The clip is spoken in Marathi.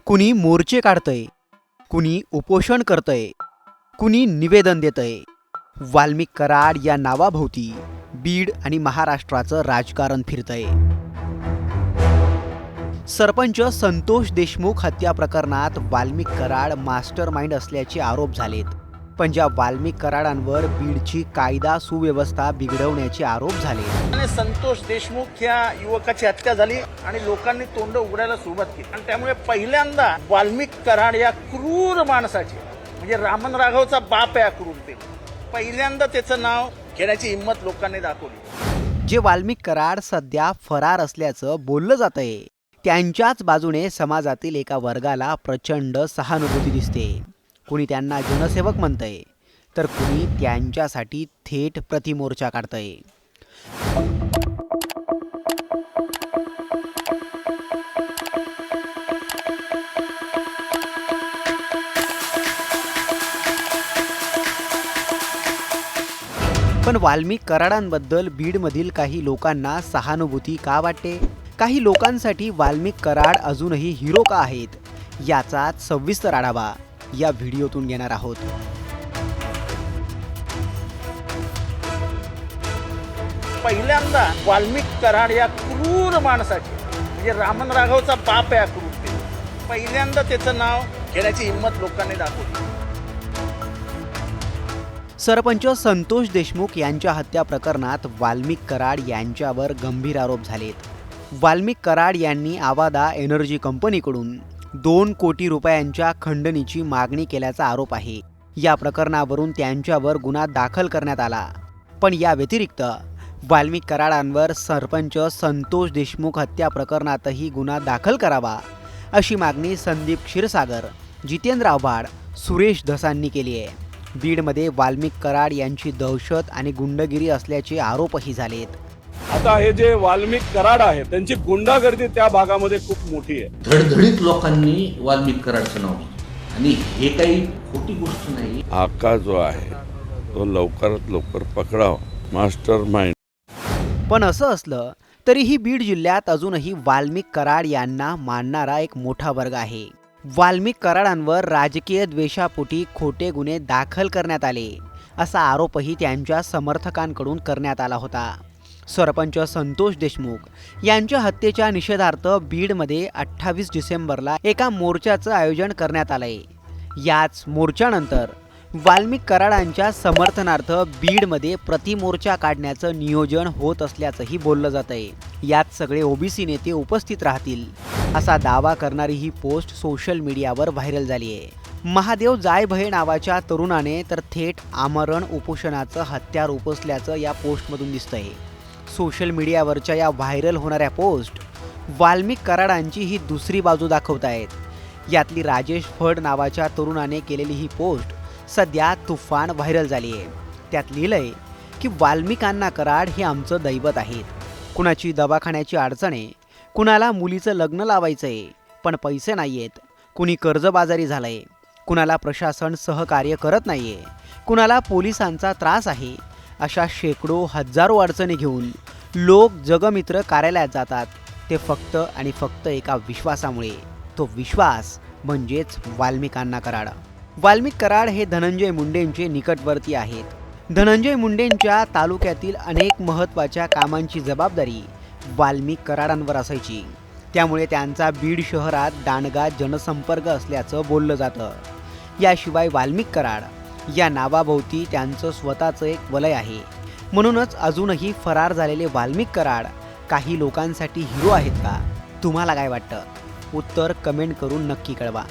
कुणी मोर्चे काढतंय, कुणी उपोषण करतंय, कुणी निवेदन देतंय. वाल्मिक कराड या नावाभोवती बीड आणि महाराष्ट्राचं राजकारण फिरतंय. सरपंच संतोष देशमुख हत्या प्रकरणात वाल्मिक कराड मास्टर माइंड असल्याचे आरोप झालेत. पण ज्या वाल्मिक कराडांवर बीडची कायदा सुव्यवस्था बिघडवण्याचे आरोप झाले. संतोष देशमुख या युवकाची हत्या झाली आणि लोकांनी तोंड उघडायला सुरुवात केली आणि त्यामुळे पहिल्यांदा वाल्मिक कराड या क्रूर माणसाची, म्हणजे रामन राघवचा बाप या क्रूरते, पहिल्यांदा त्याचं नाव घेण्याची हिंमत लोकांनी दाखवली. जे वाल्मिक कराड सध्या फरार असल्याचं बोललं जातंय, त्यांच्याच बाजूने समाजातील एका वर्गाला प्रचंड सहानुभूती दिसते. कुणी त्यांना जनसेवक म्हणतंय, तर कुणी त्यांच्यासाठी थेट प्रतिमोर्चा काढतंय. पण वाल्मिक कराडांबद्दल बीडमधील काही लोकांना सहानुभूती का वाटते? काही लोकांसाठी वाल्मिक कराड अजूनही हिरो का आहेत? याचाच सविस्तर आढावा या व्हिडिओतून घेणार आहोत. पहिल्यांदा वाल्मिक कराड या क्रूर माणसाची, म्हणजे रामन राघवचा बाप या क्रूरते, पहिल्यांदा त्याचं नाव घेण्याची हिंमत लोकांनी दाखवली. सरपंच संतोष देशमुख यांच्या हत्या प्रकरणात वाल्मिक कराड यांच्यावर गंभीर आरोप झालेत. वाल्मिक कराड यांनी आवादा एनर्जी कंपनीकडून 2 कोटी रुपयांच्या खंडणीची मागणी केल्याचा आरोप आहे. या प्रकरणावरून त्यांच्यावर गुन्हा दाखल करण्यात आला. पण या व्यतिरिक्त वाल्मिक कराडांवर सरपंच संतोष देशमुख हत्या प्रकरणातही गुन्हा दाखल करावा, अशी मागणी संदीप क्षीरसागर, जितेंद्र आव्हाड, सुरेश धसांनी केली आहे. बीडमध्ये वाल्मिक कराड यांची दहशत आणि गुंडगिरी असल्याचे आरोपही झालेत. आता हे जे वाल्मिक कराड आहे त्यांची गुंडागर्दी त्या भागामध्ये खूप मोठी आहे. धडधडीत लोकांनी वाल्मिक कराडचं नाव घेतलं आणि हे काही खोटी गोष्ट नाही. आका जो आहे तो लवकरात लवकर पकडावा, मास्टर माइंड. पण असं असलं तरीही बीड जिल्ह्यात अजूनही वाल्मिक कराड यांना मानणारा एक मोठा वर्ग आहे. वाल्मिक कराडांवर राजकीय द्वेषापोटी खोटे गुन्हे दाखल करण्यात आले, असा आरोपही त्यांच्या समर्थकांकडून करण्यात आला होता. सरपंच संतोष देशमुख यांच्या हत्येच्या निषेधार्थ बीडमध्ये 28 डिसेंबरला एका मोर्चाचं आयोजन करण्यात आलंय. याच मोर्चानंतर वाल्मिक कराडांच्या समर्थनार्थ बीडमध्ये प्रतिमोर्चा काढण्याचं नियोजन होत असल्याचंही बोललं जातंय. यात सगळे ओबीसी नेते उपस्थित राहतील, असा दावा करणारी ही पोस्ट सोशल मीडियावर व्हायरल झाली आहे. महादेव जायभये नावाच्या तरुणाने तर थेट आमरण उपोषणाचं हत्यार उपसल्याचं या पोस्टमधून दिसतंय. सोशल मीडियावरच्या या व्हायरल होणाऱ्या पोस्ट वाल्मिक कराडांची ही दुसरी बाजू दाखवत आहेत. यातली राजेश फड नावाच्या तरुणाने केलेली ही पोस्ट सध्या तुफान व्हायरल झाली आहे. त्यात लिहिलंय की वाल्मिकांना कराड हे आमचं दैवत आहेत. कुणाची दवाखान्याची अडचण आहे, कुणाला मुलीचं लग्न लावायचंय पण पैसे नाहीयेत, कुणी कर्जबाजारी झालंय, कुणाला प्रशासन सहकार्य करत नाहीये, कुणाला पोलिसांचा त्रास आहे, अशा शेकडो हजारो अडचणी घेऊन लोक जगमित्र कार्यालयात जातात. ते फक्त आणि फक्त एका विश्वासामुळे. तो विश्वास म्हणजेच वाल्मिकांना कराड. वाल्मिक कराड हे धनंजय मुंडेंचे निकटवर्ती आहेत. धनंजय मुंडेंच्या तालुक्यातील अनेक महत्त्वाच्या कामांची जबाबदारी वाल्मिक कराडांवर असायची. त्यामुळे त्यांचा बीड शहरात दांडगा जनसंपर्क असल्याचं बोललं जातं. याशिवाय वाल्मिक कराड या नावाभोवती त्यांचं स्वतःचं एक वलय आहे. म्हणूनच अजूनही फरार झालेले वाल्मिक कराड काही लोकांसाठी हिरो आहेत का? तुम्हाला काय वाटतं? उत्तर कमेंट करून नक्की कळवा.